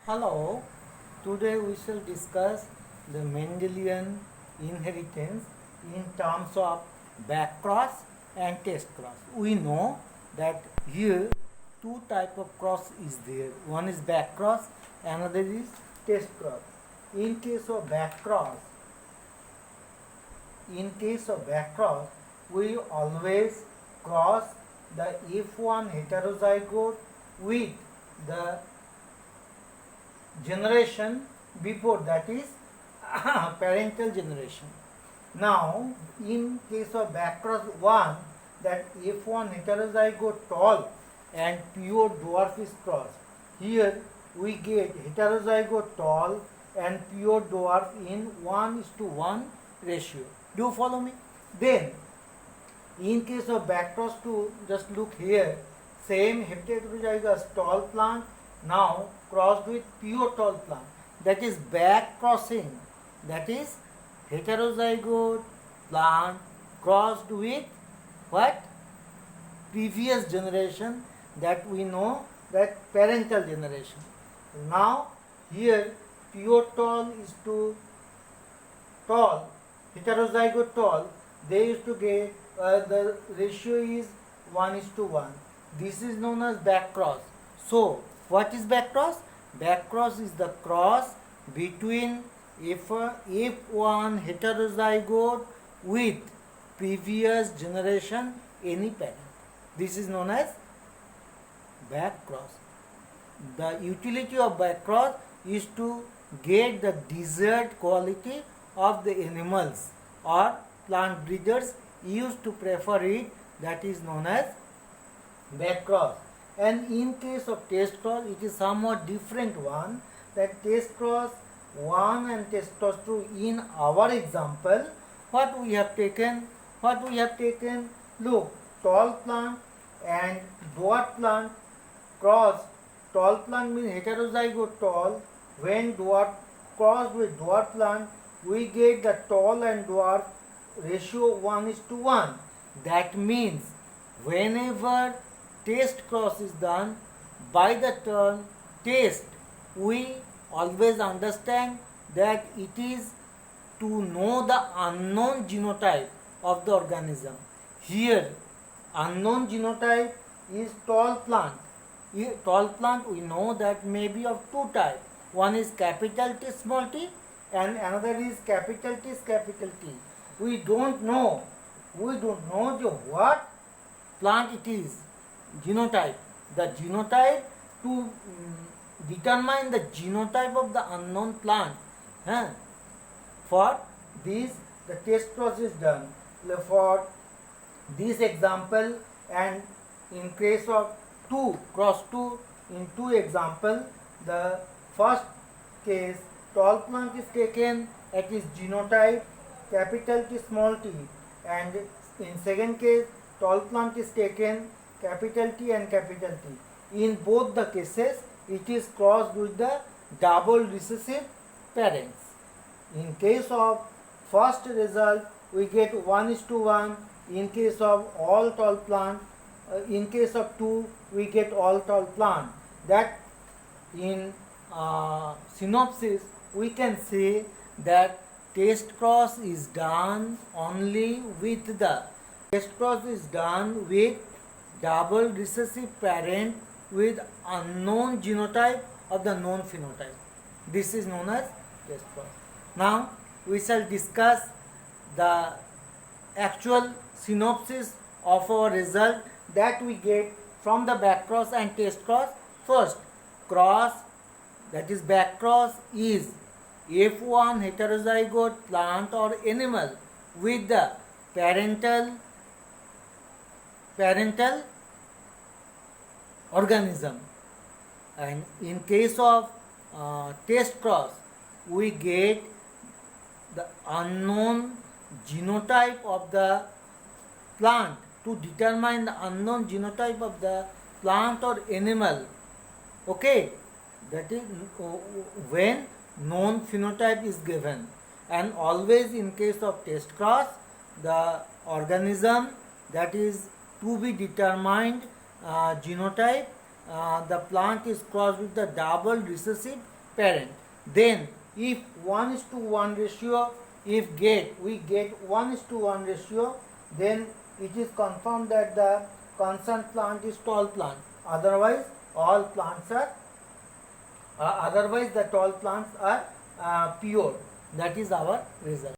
Hello, today we shall discuss the Mendelian inheritance in terms of backcross and test cross. We know that here two type of cross is there. One is backcross, another is test cross. In case of backcross, in case of backcross, we always cross the F1 heterozygote with the generation before, that is parental generation. Now in case of backcross 1, that F1 heterozygote tall and pure dwarf is crossed. Here we get heterozygote tall and pure dwarf in 1:1 ratio. Do you follow me? Then in case of backcross 2, just look here, same heterozygous tall plant now crossed with pure tall plant, that is back crossing, that is heterozygote plant crossed with what? Previous generation, that we know that parental generation. Now here pure tall is to tall, heterozygote tall, they used to get the ratio is 1:1. This is known as back cross. So what is back cross? Back cross is the cross between F1 heterozygote with previous generation any parent. This is known as back cross. The utility of back cross is to get the desired quality of the animals, or plant breeders used to prefer it, that is known as back cross. And in case of test cross, it is somewhat different one, that test cross 1 and test cross 2. In our example, what we have taken, look, tall plant and dwarf plant cross. Tall plant means heterozygote tall. When dwarf crossed with dwarf plant, we get the tall and dwarf ratio 1:1. That means whenever test cross is done, by the term test, we always understand that it is to know the unknown genotype of the organism. Here unknown genotype is tall plant. Tall plant, we know that may be of two types. One is capital T small t and another is capital T capital T. We don't know what plant it is, genotype. The genotype, to determine the genotype of the unknown plant. For this the test cross is done. For this example, and in case of 2 cross 2, in 2 example, the first case tall plant is taken at its genotype capital T small t, and in second case tall plant is taken capital T and capital T. In both the cases it is crossed with the double recessive parents. In case of first result, we get 1:1. In case of all tall plant, in case of 2, we get all tall plant. That in synopsis we can say that test cross is done only with the double recessive parent with unknown genotype of the known phenotype. This is known as test cross. Now we shall discuss the actual synopsis of our result that we get from the back cross and test cross. First, cross, that is back cross, is F1 heterozygote plant or animal with the parental organism, and in case of test cross, we get the unknown genotype of the plant, to determine the unknown genotype of the plant or animal. Okay, that is when known phenotype is given. And always in case of test cross, the organism that is to be determined genotype the plant is crossed with the double recessive parent. Then if 1:1 ratio, if we get 1:1 ratio, then it is confirmed that the concerned plant is tall plant. Otherwise all plants are otherwise the tall plants are pure. That is our result.